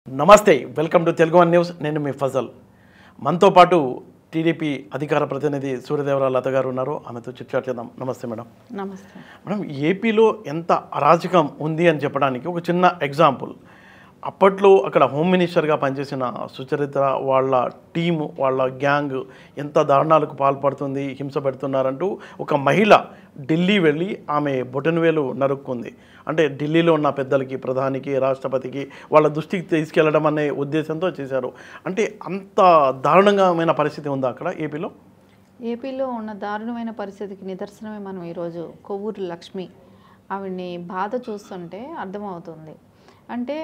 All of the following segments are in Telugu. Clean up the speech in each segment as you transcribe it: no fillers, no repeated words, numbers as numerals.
నమస్తే welcome to Telugu one news. నేను మీ ఫజల్. మనతో పాటు టీడీపీ అధికార ప్రతినిధి సూర్యదేవరాల లత గారు ఉన్నారు. ఆమెతో చిట్చాట్ చేద్దాం. నమస్తే మేడం. నమస్తే మేడం, ఏపీలో ఎంత అరాచకం ఉంది అని చెప్పడానికి ఒక చిన్న ఎగ్జాంపుల్. అప్పట్లో అక్కడ హోమ్ మినిస్టర్గా పనిచేసిన సుచరిత వాళ్ళ టీము, వాళ్ళ గ్యాంగ్ ఎంత దారుణాలకు పాల్పడుతుంది, హింస పెడుతున్నారంటూ ఒక మహిళ ఢిల్లీ వెళ్ళి ఆమె బొటనవేలు నరుక్కుంది. అంటే ఢిల్లీలో ఉన్న పెద్దలకి, ప్రధానికి, రాష్ట్రపతికి వాళ్ళ దృష్టికి తీసుకెళ్లడం అనే ఉద్దేశంతో చేశారు. అంటే అంత దారుణమైన పరిస్థితి ఉందా అక్కడ ఏపీలో? ఏపీలో ఉన్న దారుణమైన పరిస్థితికి నిదర్శనమే మనం ఈరోజు కొవ్వూరు లక్ష్మి ఆవిడ్ని బాధ చూస్తుంటే అర్థమవుతుంది. అంటే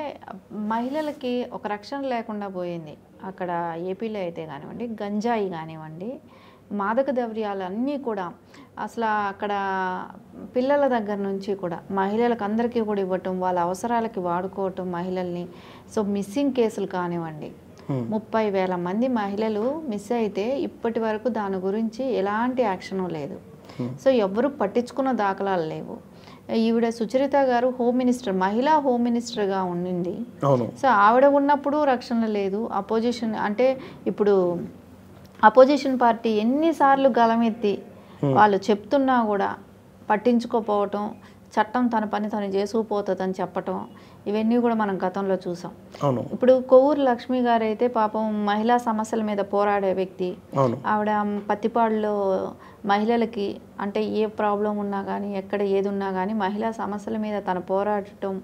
మహిళలకి ఒక రక్షణ లేకుండా పోయింది. అక్కడ ఏపీలో అయితే కానివ్వండి, గంజాయి కానివ్వండి, మాదక ద్రవ్యాలు అన్నీ కూడా అసలు అక్కడ పిల్లల దగ్గర నుంచి కూడా మహిళలకు అందరికీ కూడా ఇవ్వటం, వాళ్ళ అవసరాలకి వాడుకోవటం మహిళల్ని. సో మిస్సింగ్ కేసులు కానివ్వండి, 30,000 మంది మహిళలు మిస్ అయితే ఇప్పటి వరకు దాని గురించి ఎలాంటి యాక్షన్ లేదు. సో ఎవ్వరూ పట్టించుకున్న దాఖలాలు లేవు. ఈవిడ సుచరిత గారు హోమ్ మినిస్టర్, మహిళా హోమ్ మినిస్టర్గా ఉండింది. సో ఆవిడ ఉన్నప్పుడు రక్షణ లేదు. అపోజిషన్ అంటే ఇప్పుడు అపోజిషన్ పార్టీ ఎన్నిసార్లు గలమెత్తి వాళ్ళు చెప్తున్నా కూడా పట్టించుకోపోవటం, చట్టం తన పని తను చేసుకుపోతుందని చెప్పటం, ఇవన్నీ కూడా మనం గతంలో చూసాం. ఇప్పుడు కొవ్వూరు లక్ష్మి గారు అయితే పాపం మహిళా సమస్యల మీద పోరాడే వ్యక్తి. ఆవిడ పత్తిపాడులో మహిళలకి అంటే ఏ ప్రాబ్లం ఉన్నా కానీ, ఎక్కడ ఏది ఉన్నా కానీ మహిళా సమస్యల మీద తను పోరాడటం,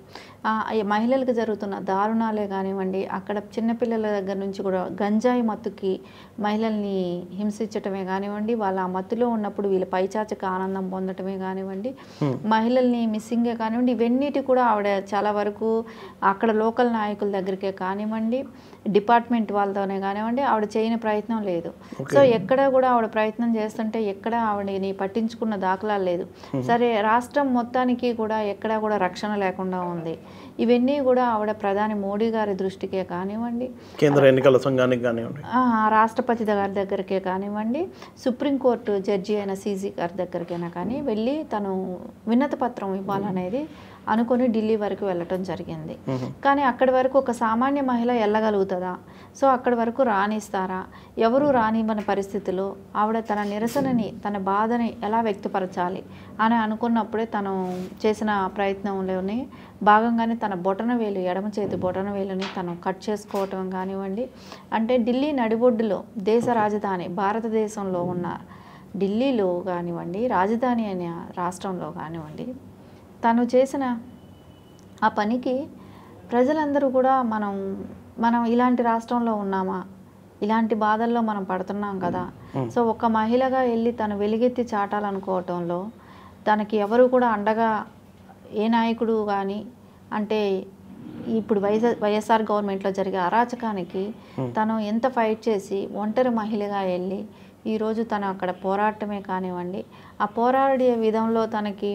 మహిళలకు జరుగుతున్న దారుణాలే కానివ్వండి, అక్కడ చిన్నపిల్లల దగ్గర నుంచి కూడా గంజాయి మత్తుకి మహిళల్ని హింసించటమే కానివ్వండి, వాళ్ళ ఆ మత్తులో ఉన్నప్పుడు వీళ్ళ పైచాచక ఆనందం పొందటమే కానివ్వండి, మహిళల్ని మిస్సింగే కానివ్వండి, ఇవన్నిటి కూడా ఆవిడ చాలా వరకు అక్కడ లోకల్ నాయకుల దగ్గరికే కానివ్వండి, డిపార్ట్మెంట్ వాళ్ళతోనే కానివ్వండి ఆవిడ చేయని ప్రయత్నం లేదు. సో ఎక్కడ కూడా ఆవిడ ప్రయత్నం చేస్తుంటే ఎక్కడ ఆవిడని పట్టించుకున్న దాఖలాలు లేదు. సరే, రాష్ట్రం మొత్తానికి కూడా ఎక్కడా కూడా రక్షణ లేకుండా ఉంది. ఇవన్నీ కూడా ఆవిడ ప్రధాని మోడీ గారి దృష్టికే కానివ్వండి, కేంద్ర ఎన్నికల సంఘానికి కానివ్వండి, రాష్ట్రపతి గారి దగ్గరికే కానివ్వండి, సుప్రీంకోర్టు జడ్జి అయిన సీజీ గారి దగ్గరికైనా కానీ వెళ్ళి తను వినతి పత్రం ఇవ్వాలనేది అనుకొని ఢిల్లీ వరకు వెళ్ళటం జరిగింది. కానీ అక్కడి వరకు ఒక సామాన్య మహిళ వెళ్ళగలుగుతుందా? సో అక్కడి వరకు రానిస్తారా? ఎవరు రానివ్వని పరిస్థితిలో ఆవిడ తన నిరసనని, తన బాధని ఎలా వ్యక్తపరచాలి అని అనుకున్నప్పుడే తను చేసిన ప్రయత్నంలోనే భాగంగానే తన బొటనవేలు, ఎడమ చేతి బొటనవేలుని తను కట్ చేసుకోవటం కానివ్వండి. అంటే ఢిల్లీ నడిబొడ్డులో దేశ రాజధాని భారతదేశంలో ఉన్న ఢిల్లీలో కానివ్వండి, రాజధాని అనే రాష్ట్రంలో కానివ్వండి, తను చేసిన ఆ పనికి ప్రజలందరూ కూడా మనం ఇలాంటి రాష్ట్రంలో ఉన్నామా, ఇలాంటి బాధల్లో మనం పడుతున్నాం కదా. సో ఒక మహిళగా వెళ్ళి తను వెలుగెత్తి చాటాలనుకోవటంలో తనకి ఎవరు కూడా అండగా ఏ నాయకుడు కానీ, అంటే ఇప్పుడు వైఎస్ఆర్ గవర్నమెంట్లో జరిగే అరాచకానికి తను ఎంత ఫైట్ చేసి ఒంటరి మహిళగా వెళ్ళి ఈరోజు తను అక్కడ పోరాటమే కానివ్వండి, ఆ పోరాడే విధంలో తనకి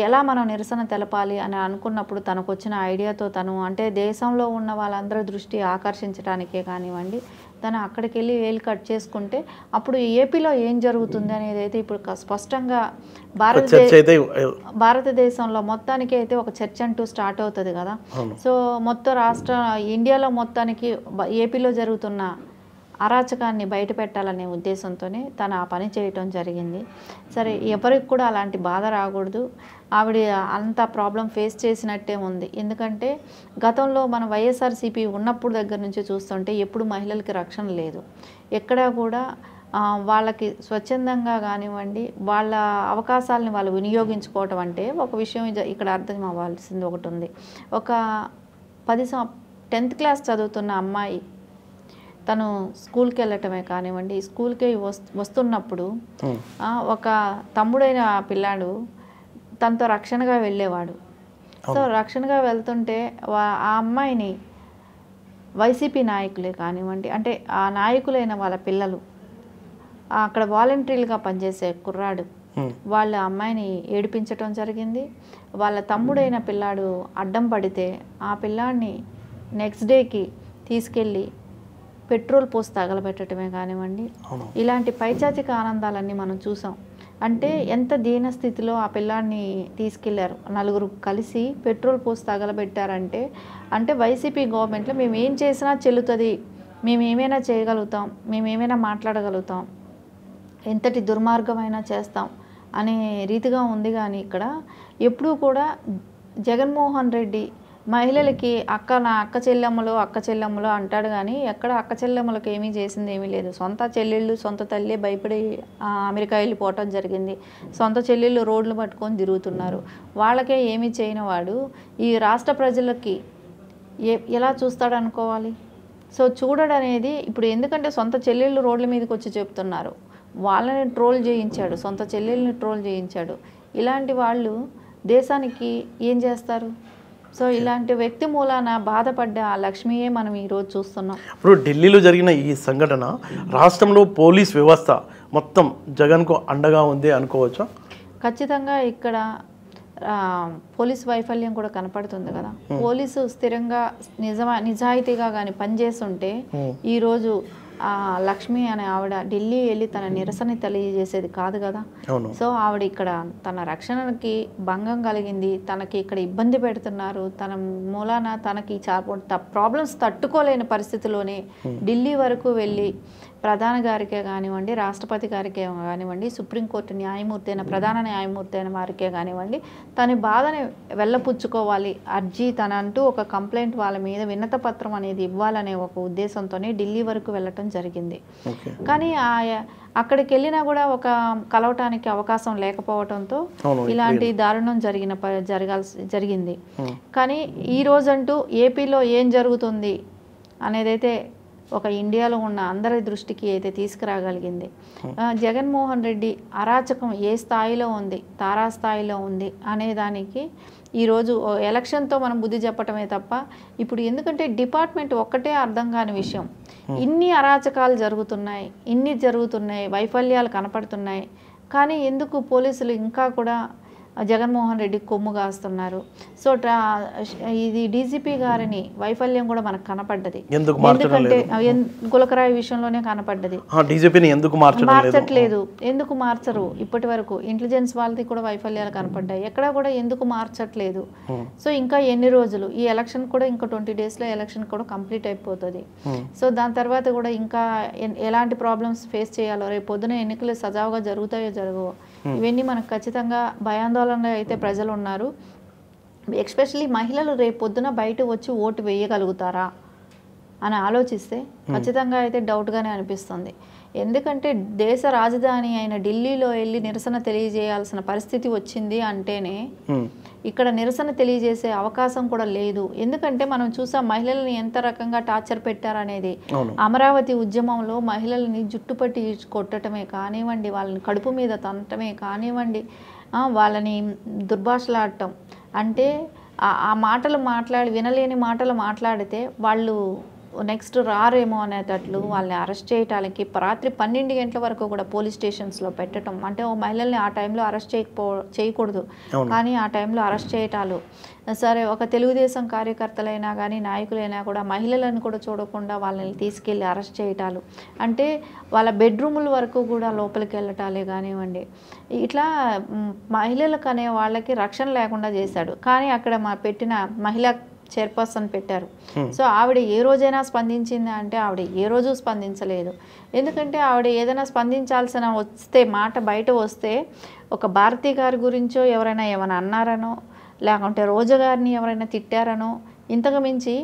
ఎలా మనం నిరసన తెలపాలి అని అనుకున్నప్పుడు తనకు వచ్చిన ఐడియాతో తను అంటే దేశంలో ఉన్న వాళ్ళందరూ దృష్టి ఆకర్షించడానికే కానివ్వండి, తను అక్కడికి వెళ్ళి వేలు కట్ చేసుకుంటే అప్పుడు ఏపీలో ఏం జరుగుతుంది అనేది అయితే ఇప్పుడు స్పష్టంగా భారతదేశంలో మొత్తానికి అయితే ఒక చర్చ అంటూ స్టార్ట్ అవుతుంది కదా. సో మొత్తం ఇండియాలో మొత్తానికి ఏపీలో జరుగుతున్న అరాచకాన్ని బయట పెట్టాలనే ఉద్దేశంతోనే తను ఆ పని చేయటం జరిగింది. సరే, ఎవరికి కూడా అలాంటి బాధ రాకూడదు. ఆవిడ అంత ప్రాబ్లం ఫేస్ చేసినట్టే ఉంది. ఎందుకంటే గతంలో మన వైఎస్ఆర్సీపీ ఉన్నప్పుడు దగ్గర నుంచి చూస్తుంటే ఎప్పుడు మహిళలకి రక్షణ లేదు. ఎక్కడా కూడా వాళ్ళకి స్వచ్ఛందంగా కానివ్వండి, వాళ్ళ అవకాశాలని వాళ్ళు వినియోగించుకోవటం అంటే ఒక విషయం ఇక్కడ అర్థం అవ్వాల్సింది ఒకటి ఉంది. ఒక 10th క్లాస్ చదువుతున్న అమ్మాయి తను స్కూల్కి వెళ్ళటమే కానివ్వండి, స్కూల్కి వస్తున్నప్పుడు ఒక తమ్ముడైన పిల్లాడు తనతో రక్షణగా వెళ్ళేవాడు. సో రక్షణగా వెళ్తుంటే ఆ అమ్మాయిని వైసీపీ నాయకులే కానివ్వండి, అంటే ఆ నాయకులైన వాళ్ళ పిల్లలు, అక్కడ వాలంటీర్లుగా పనిచేసే కుర్రాడు, వాళ్ళ అమ్మాయిని ఏడిపించటం జరిగింది. వాళ్ళ తమ్ముడైన పిల్లాడు అడ్డం పడితే ఆ పిల్లాడిని నెక్స్ట్ డేకి తీసుకెళ్ళి పెట్రోల్ పోసి తగలబెట్టడమే కానివ్వండి, ఇలాంటి పైచాచిక ఆనందాలన్నీ మనం చూసాం. అంటే ఎంత దీన స్థితిలో ఆ పిల్లాడిని తీసుకెళ్లారు. నలుగురు కలిసి పెట్రోల్ పోసి తగలబెట్టారంటే, అంటే వైసీపీ గవర్నమెంట్లో మేము ఏం చేసినా చెల్లుతుంది, మేము ఏమైనా చేయగలుగుతాం, మేము ఏమైనా మాట్లాడగలుగుతాం, ఎంతటి దుర్మార్గమైనా చేస్తాం అనే రీతిగా ఉంది. కానీ ఇక్కడ ఎప్పుడూ కూడా జగన్మోహన్ రెడ్డి మహిళలకి నా అక్క చెల్లెమ్మలు అంటాడు. కానీ ఎక్కడ అక్క చెల్లెమ్మలకు ఏమీ చేసింది ఏమీ లేదు. సొంత చెల్లెళ్ళు సొంత తల్లి భయపడి అమెరికా వెళ్ళిపోవటం జరిగింది. సొంత చెల్లెళ్ళు రోడ్లు పట్టుకొని తిరుగుతున్నారు. వాళ్ళకే ఏమీ చేయని వాడు ఈ రాష్ట్ర ప్రజలకి ఎలా చూస్తాడు అనుకోవాలి. సో చూడడం అనేది ఇప్పుడు ఎందుకంటే సొంత చెల్లెళ్ళు రోడ్ల మీదకి వచ్చి చెప్తున్నారు, వాళ్ళని ట్రోల్ చేయించాడు, సొంత చెల్లెల్ని ట్రోల్ చేయించాడు. ఇలాంటి వాళ్ళు దేశానికి ఏం చేస్తారు? సో ఇలాంటి వ్యక్తి మూలాన బాధపడ్డ ఆ లక్ష్మియే మనం ఈరోజు చూస్తున్నాం. ఇప్పుడు ఢిల్లీలో జరిగిన ఈ సంఘటన రాష్ట్రంలో పోలీస్ వ్యవస్థ మొత్తం జగన్కు అండగా ఉంది అనుకోవచ్చా? ఖచ్చితంగా ఇక్కడ పోలీస్ వైఫల్యం కూడా కనపడుతుంది కదా. పోలీసు స్థిరంగా నిజాయితీగా కానీ పనిచేస్తుంటే ఈరోజు లక్ష్మి అనే ఆవిడ ఢిల్లీ వెళ్ళి తన నిరసన తెలియజేసేది కాదు కదా. సో ఆవిడ ఇక్కడ తన రక్షణకి భంగం కలిగింది, తనకి ఇక్కడ ఇబ్బంది పెడుతున్నారు, తన మూలాన తనకి ప్రాబ్లమ్స్ తట్టుకోలేని పరిస్థితిలోనే ఢిల్లీ వరకు వెళ్ళి ప్రధాని గారికే కానివ్వండి, రాష్ట్రపతి గారికే కానివ్వండి, సుప్రీంకోర్టు న్యాయమూర్తి అయిన ప్రధాన న్యాయమూర్తి అయిన వారికే కానివ్వండి, తన బాధని వెళ్ళపుచ్చుకోవాలి, అర్జీ తనంటూ ఒక కంప్లైంట్ వాళ్ళ మీద విన్నత పత్రం అనేది ఇవ్వాలనే ఒక ఉద్దేశంతోనే ఢిల్లీ వరకు వెళ్ళటం జరిగింది. కానీ అక్కడికి వెళ్ళినా కూడా ఒక కలవటానికి అవకాశం లేకపోవడంతో ఇలాంటి దారుణం జరిగింది. కానీ ఈ రోజంటూ ఏపీలో ఏం జరుగుతుంది అనేదైతే ఒక ఇండియాలో ఉన్న అందరి దృష్టికి అయితే తీసుకురాగలిగింది. జగన్మోహన్ రెడ్డి అరాచకం ఏ స్థాయిలో ఉంది, తారాస్థాయిలో ఉంది అనేదానికి ఈరోజు ఎలక్షన్తో మనం బుద్ధి చెప్పటమే తప్ప ఇప్పుడు ఎందుకంటే డిపార్ట్మెంట్ ఒక్కటే అర్థం కాని విషయం. ఇన్ని అరాచకాలు జరుగుతున్నాయి, వైఫల్యాలు కనపడుతున్నాయి. కానీ ఎందుకు పోలీసులు ఇంకా కూడా జగన్మోహన్ రెడ్డి కొమ్ము కాస్తున్నారు? సో ఇది డీజీపీ గారిని వైఫల్యం కూడా మనకు కనపడ్డది. ఎందుకంటే గులకరాయి విషయంలోనే కనపడ్డది. మార్చట్లేదు. ఎందుకు మార్చరు? ఇప్పటి వరకు ఇంటెలిజెన్స్ వాళ్ళది కూడా వైఫల్యాలు కనపడ్డాయి, ఎక్కడ కూడా ఎందుకు మార్చట్లేదు? సో ఇంకా ఎన్ని రోజులు? ఈ ఎలక్షన్ కూడా ఇంకా 20 daysలో ఎలక్షన్ కూడా కంప్లీట్ అయిపోతుంది. సో దాని తర్వాత కూడా ఇంకా ఎలాంటి ప్రాబ్లమ్స్ ఫేస్ చేయాలో, రేపు పొద్దున ఎన్నికలు సజావుగా జరుగుతాయో జరగవో, ఇవన్నీ మనకు ఖచ్చితంగా భయాందోళనలో అయితే ప్రజలు ఉన్నారు. ఎస్పెషల్లీ మహిళలు రేపు పొద్దున బయట వచ్చి ఓటు వేయగలుగుతారా అని ఆలోచిస్తే ఖచ్చితంగా అయితే డౌట్గానే అనిపిస్తుంది. ఎందుకంటే దేశ రాజధాని అయిన ఢిల్లీలో వెళ్ళి నిరసన తెలియజేయాల్సిన పరిస్థితి వచ్చింది అంటేనే ఇక్కడ నిరసన తెలియజేసే అవకాశం కూడా లేదు. ఎందుకంటే మనం చూసాం మహిళల్ని ఎంత రకంగా టార్చర్ పెట్టారనేది. అమరావతి ఉద్యమంలో మహిళల్ని జుట్టుపట్టి కొట్టడమే కానివ్వండి, వాళ్ళని కడుపు మీద తనటమే కానివ్వండి, వాళ్ళని దుర్భాషలాడటం, అంటే ఆ మాటలు వినలేని మాటలు మాట్లాడితే వాళ్ళు నెక్స్ట్ రారేమో అనేటట్లు వాళ్ళని అరెస్ట్ చేయటానికి రాత్రి 12 గంటల వరకు కూడా పోలీస్ స్టేషన్స్లో పెట్టడం. అంటే ఓ మహిళల్ని ఆ టైంలో అరెస్ట్ చేయకూడదు, కానీ ఆ టైంలో అరెస్ట్ చేయటాలు. సరే, ఒక తెలుగుదేశం కార్యకర్తలైనా కానీ నాయకులైనా కూడా మహిళలను కూడా చూడకుండా వాళ్ళని తీసుకెళ్ళి అరెస్ట్ చేయటాలు, అంటే వాళ్ళ బెడ్రూముల వరకు కూడా లోపలికి వెళ్ళటాలే కానివ్వండి. ఇట్లా మహిళలకు అనే వాళ్ళకి రక్షణ లేకుండా చేశాడు. కానీ అక్కడ పెట్టిన మహిళా చైర్పర్సన్ పెట్టారు. సో ఆవిడ ఏ రోజైనా స్పందించింది అంటే ఆవిడ ఏ రోజు స్పందించలేదు. ఎందుకంటే ఆవిడ ఏదైనా స్పందించాల్సిన మాట బయట వస్తే ఒక భారతి గారి గురించో ఎవరైనా ఏమైనా అన్నారనో, లేకుంటే రోజా గారిని ఎవరైనా తిట్టారనో, ఇంతకు మించి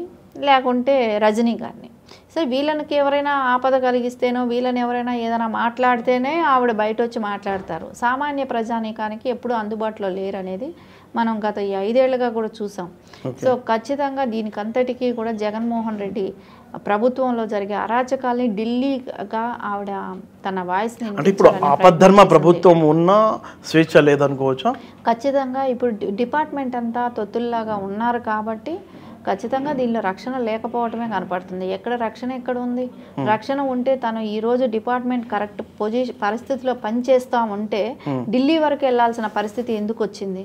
లేకుంటే రజనీ గారిని. సో వీళ్ళకి ఎవరైనా ఆపద కలిగిస్తేనో, వీళ్ళని ఎవరైనా ఏదైనా మాట్లాడితేనే ఆవిడ బయట వచ్చి మాట్లాడతారు. సామాన్య ప్రజానీకానికి ఎప్పుడు అందుబాటులో లేరనేది మనం గత 5 ఏళ్లుగా కూడా చూసాం. సో ఖచ్చితంగా దీనికంతటికీ కూడా జగన్మోహన్ రెడ్డి ప్రభుత్వంలో జరిగే అరాచకాల్ని ఢిల్లీగా ఆవిడ తన వాయిస్ని, అంటే ఇప్పుడు ఆపద్ధర్మ ప్రభుత్వం ఉన్న స్వేచ్ఛ లేదనుకోవచ్చా? ఖచ్చితంగా ఇప్పుడు డిపార్ట్మెంట్ అంతా తొత్తుల్లాగా ఉన్నారు కాబట్టి ఖచ్చితంగా దీనిలో రక్షణ లేకపోవటమే కనపడుతుంది. రక్షణ ఎక్కడ ఉంది? రక్షణ ఉంటే తను ఈరోజు డిపార్ట్మెంట్ కరెక్ట్ పరిస్థితిలో పనిచేస్తా ఉంటే ఢిల్లీ వరకు వెళ్లాల్సిన పరిస్థితి ఎందుకు వచ్చింది?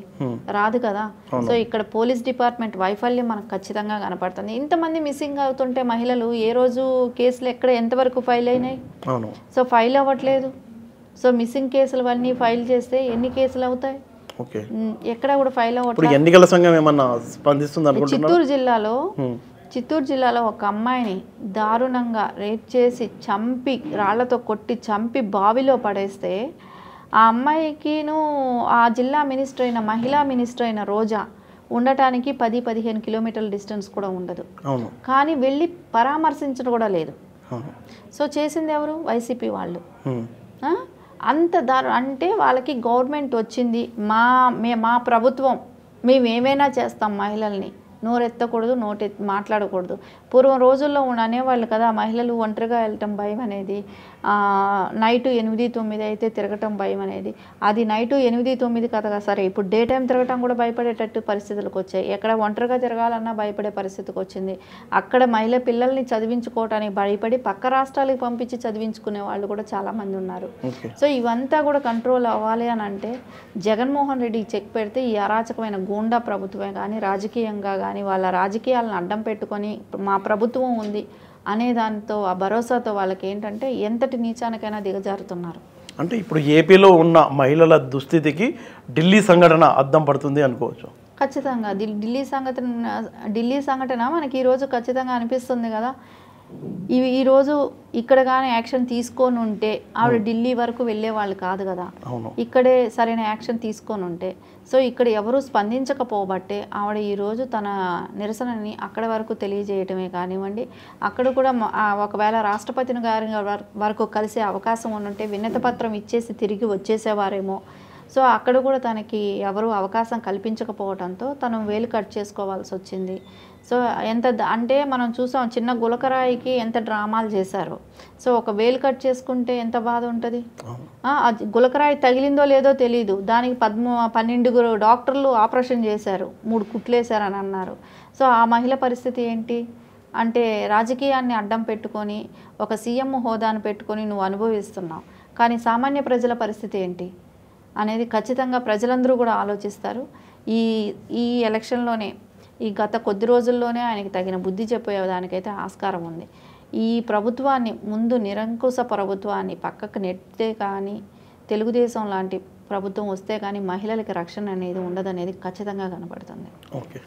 రాదు కదా. సో ఇక్కడ పోలీస్ డిపార్ట్మెంట్ వైఫల్యం మనకు ఖచ్చితంగా కనపడుతుంది. ఇంతమంది మిస్సింగ్ అవుతుంటే మహిళలు ఏ రోజు కేసులు ఎంతవరకు ఫైల్ అయినాయి? సో ఫైల్ అవ్వట్లేదు. సో మిస్సింగ్ కేసులు అన్నీ ఫైల్ చేస్తే ఎన్ని కేసులు అవుతాయి? ఓకే. ఎక్కడ కూడా ఫైల్ ఇప్పుడు అవ్వట్లేదు. ఎన్నికల సంఘం ఏమన్నా స్పందిస్తుంది అనుకుంటున్నారు? చిత్తూరు జిల్లాలో ఒక అమ్మాయిని దారుణంగా రేప్ చేసి చంపి రాళ్లతో కొట్టి చంపి బావిలో పడేస్తే ఆ అమ్మాయికిను ఆ జిల్లా మినిస్టర్ అయిన మహిళా మినిస్టర్ అయిన రోజా ఉండటానికి 10-15 కిలోమీటర్ల డిస్టెన్స్ కూడా ఉండదు. కానీ వెళ్ళి పరామర్శించడం కూడా లేదు. సో చేసింది ఎవరు? వైసీపీ వాళ్ళు. అంత అంటే వాళ్ళకి గవర్నమెంట్ వచ్చింది, మా ప్రభుత్వం మేము ఏమైనా చేస్తాం, మహిళల్ని నోరెత్తకూడదు, మాట్లాడకూడదు. పూర్వం రోజుల్లో అనేవాళ్ళు కదా, మహిళలు ఒంటరిగా వెళ్ళటం భయం అనేది, నైటు 8-9 అయితే తిరగటం భయం అనేది. అది నైటు 8-9 కదా సరే, ఇప్పుడు డే టైం తిరగటం కూడా భయపడేటట్టు పరిస్థితులకు వచ్చాయి. ఎక్కడ ఒంటరిగా తిరగాలన్నా భయపడే పరిస్థితికి వచ్చింది. అక్కడ మహిళ పిల్లల్ని చదివించుకోవటానికి భయపడి పక్క రాష్ట్రాలకు పంపించి చదివించుకునే వాళ్ళు కూడా చాలామంది ఉన్నారు. సో ఇవంతా కూడా కంట్రోల్ అవ్వాలి అని అంటే జగన్మోహన్ రెడ్డికి చెక్ పెడితే ఈ అరాచకమైన గూండా ప్రభుత్వమే కానీ రాజకీయంగా కానీ వాళ్ళ రాజకీయాలను అడ్డం పెట్టుకొని మా ప్రభుత్వం ఉంది అనే దాంతో ఆ భరోసాతో వాళ్ళకి ఏంటంటే ఎంతటి నీచానికైనా దిగజారుతున్నారు. అంటే ఇప్పుడు ఏపీలో ఉన్న మహిళల దుస్థితికి ఢిల్లీ సంఘటన అద్దం పడుతుంది అనుకోవచ్చు. ఖచ్చితంగా ఢిల్లీ సంఘటన మనకి ఈరోజు ఖచ్చితంగా అనిపిస్తుంది కదా. ఈరోజు ఇక్కడ కానీ యాక్షన్ తీసుకొని ఉంటే ఆవిడ ఢిల్లీ వరకు వెళ్ళే వాళ్ళు కాదు కదా, ఇక్కడే సరైన యాక్షన్ తీసుకొని ఉంటే. సో ఇక్కడ ఎవరు స్పందించకపోబట్టే ఆవిడ ఈరోజు తన నిరసనని అక్కడ వరకు తెలియజేయటమే కానివ్వండి, అక్కడ కూడా ఒకవేళ రాష్ట్రపతిని గారి వరకు కలిసే అవకాశం ఉంటే వినతి పత్రం ఇచ్చేసి తిరిగి వచ్చేసేవారేమో. సో అక్కడ కూడా తనకి ఎవరు అవకాశం కల్పించకపోవడంతో తను వేలు కట్ చేసుకోవాల్సి వచ్చింది. సో ఎంత అంటే మనం చూసాం, చిన్న గులకరాయికి ఎంత డ్రామాలు చేశారు. సో ఒక వేలు కట్ చేసుకుంటే ఎంత బాధ ఉంటుంది. గులకరాయి తగిలిందో లేదో తెలియదు, దానికి 12 డాక్టర్లు ఆపరేషన్ చేశారు, 3 కుట్లేశారని అన్నారు. సో ఆ మహిళ పరిస్థితి ఏంటి అంటే రాజకీయాన్ని అడ్డం పెట్టుకొని ఒక సీఎం హోదాను పెట్టుకొని నువ్వు అనుభవిస్తున్నావు, కానీ సామాన్య ప్రజల పరిస్థితి ఏంటి అనేది ఖచ్చితంగా ప్రజలందరూ కూడా ఆలోచిస్తారు. ఈ ఎలక్షన్లోనే, ఈ గత కొద్ది రోజుల్లోనే ఆయనకి తగిన బుద్ధి చెప్పేదానికైతే ఆస్కారం ఉంది. ఈ ప్రభుత్వాన్ని ముందు నిరంకుశ ప్రభుత్వాన్ని పక్కకు నెట్టే కానీ తెలుగుదేశం లాంటి ప్రభుత్వం వస్తే కానీ మహిళలకి రక్షణ అనేది ఉండదనేది ఖచ్చితంగా కనపడుతుంది. ఓకే.